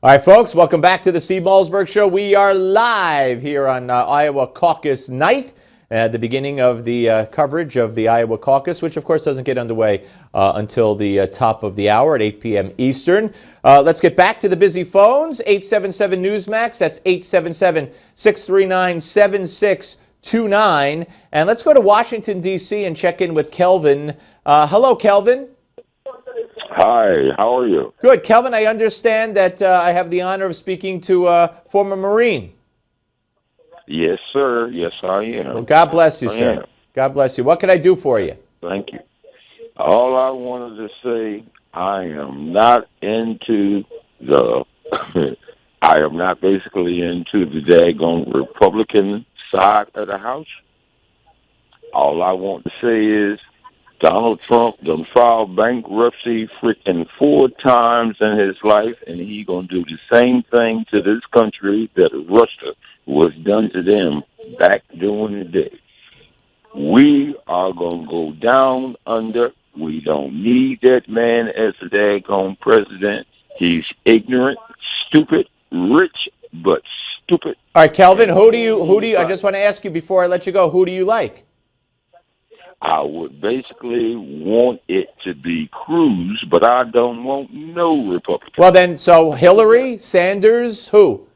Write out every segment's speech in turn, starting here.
All right, folks, welcome back to the Steve Malzberg Show. We are live here on Iowa Caucus Night, at the beginning of the coverage of the Iowa Caucus, which, of course, doesn't get underway until the top of the hour at 8 p.m. Eastern. Let's get back to the busy phones. 877 Newsmax, that's 877-639-7629. And let's go to Washington, D.C. and check in with Kelvin. Hello, Kelvin. Hi, how are you? Good. Kelvin, I understand that I have the honor of speaking to a former Marine. Yes, sir. Yes, I am. Well, God bless you, sir. God bless you. What can I do for you? Thank you. All I wanted to say, I am not into the, I am not basically into the daggone Republican side of the House. All I want to say is, Donald Trump done filed bankruptcy freaking 4 times in his life, and he gonna do the same thing to this country that Russia was done to them back during the day. We are gonna go down under. We don't need that man as a daggone president. He's ignorant, stupid, rich, but stupid. All right, Kelvin, who do you, I just want to ask you before I let you go, who do you like? I would basically want it to be Cruz, but I don't want no Republican. Well, then, so Hillary, Sanders, who?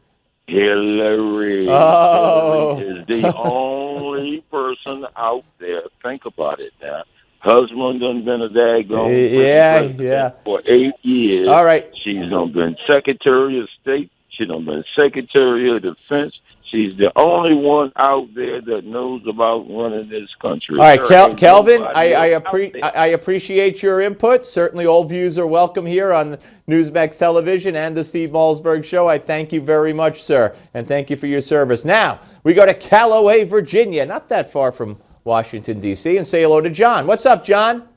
Hillary. Oh. Hillary is the only person out there. Think about it now. Husband done been a daggone president for 8 years. All right. She's done been Secretary of State. She's done been Secretary of Defense. She's the only one out there that knows about running this country. All right, Kelvin, I appreciate your input. Certainly all views are welcome here on Newsmax Television and the Steve Malzberg Show. I thank you very much, sir, and thank you for your service. Now, we go to Callaway, Virginia, not that far from Washington, D.C., and say hello to John. What's up, John?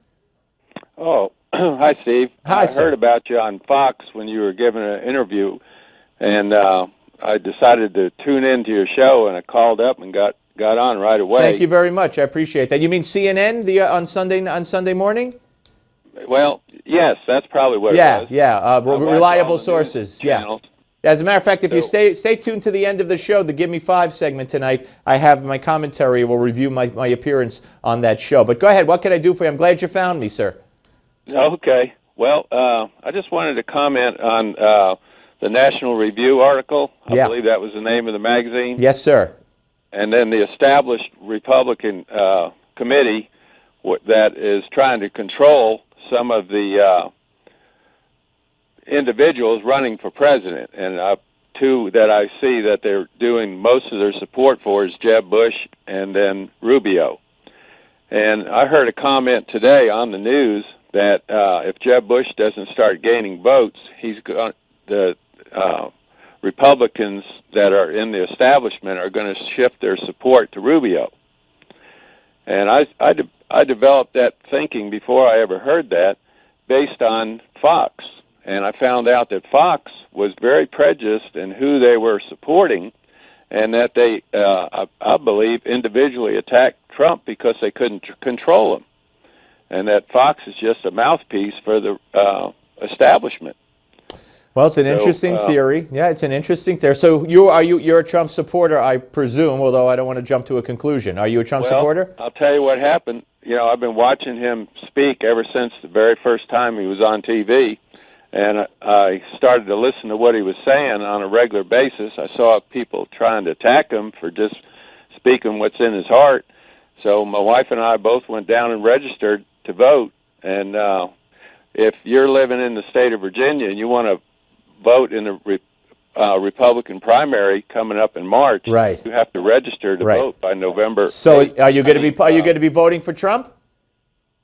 Oh, hi, Steve. Hi, sir. I heard about you on Fox when you were giving an interview, and I decided to tune into your show, and I called up and got on right away. Thank you very much. I appreciate that. You mean CNN on Sunday morning? Well, yes, that's probably what it was. Yeah, reliable sources. Yeah. As a matter of fact, if you stay tuned to the end of the show, the Give Me 5 segment tonight, I have my commentary. We'll review my appearance on that show. But go ahead. What can I do for you? I'm glad you found me, sir. Okay. Well, I just wanted to comment on the National Review article. I believe that was the name of the magazine. Yes, sir. And then the established Republican committee that is trying to control some of the individuals running for president. And two that I see that they're doing most of their support for is Jeb Bush and then Rubio. And I heard a comment today on the news that if Jeb Bush doesn't start gaining votes, the Republicans that are in the establishment are going to shift their support to Rubio. And I developed that thinking before I ever heard that based on Fox. And I found out that Fox was very prejudiced in who they were supporting, and that they, I believe, individually attacked Trump because they couldn't control him. And that Fox is just a mouthpiece for the establishment. Well, it's an interesting theory. Yeah, it's an interesting theory. So you're a Trump supporter, I presume, although I don't want to jump to a conclusion. Are you a Trump supporter? I'll tell you what happened. You know, I've been watching him speak ever since the very first time he was on TV, and I started to listen to what he was saying on a regular basis. I saw people trying to attack him for just speaking what's in his heart. So my wife and I both went down and registered to vote. And if you're living in the state of Virginia and you want to vote in the Republican primary coming up in March, you have to register to vote by November. So 8th. Are you going to be voting for Trump?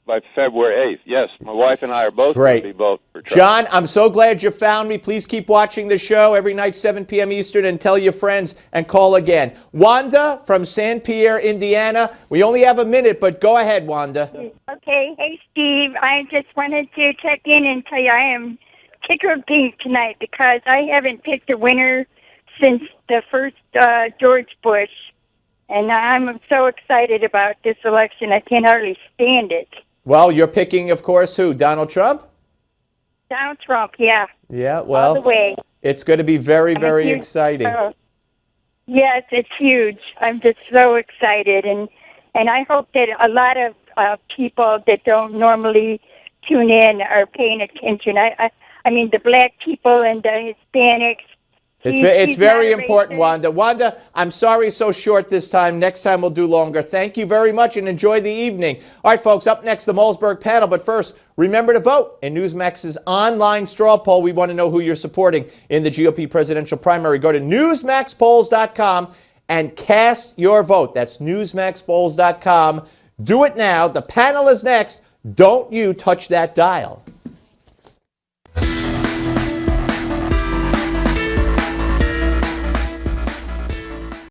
By February 8th, yes. My wife and I are both going to be voting for Trump. John, I'm so glad you found me. Please keep watching the show every night, 7 p.m. Eastern, and tell your friends and call again. Wanda from San Pierre, Indiana. We only have a minute, but go ahead, Wanda. Okay. Hey, Steve. I just wanted to check in and tell you I am tickled pink tonight because I haven't picked a winner since the first George Bush, and I'm so excited about this election. I can hardly stand it. Well, you're picking, of course, who? Donald Trump? Donald Trump, yeah. Yeah, well. All the way. It's going to be very, I'm a very huge- exciting. Yes, it's huge. I'm just so excited, and I hope that a lot of people that don't normally tune in are paying attention. I mean, the black people and the Hispanics. It's He's very not a important, racist. Wanda. Wanda, I'm sorry so short this time. Next time we'll do longer. Thank you very much and enjoy the evening. All right, folks, up next, the Malzberg panel. But first, remember to vote in Newsmax's online straw poll. We want to know who you're supporting in the GOP presidential primary. Go to newsmaxpolls.com and cast your vote. That's newsmaxpolls.com. Do it now. The panel is next. Don't you touch that dial.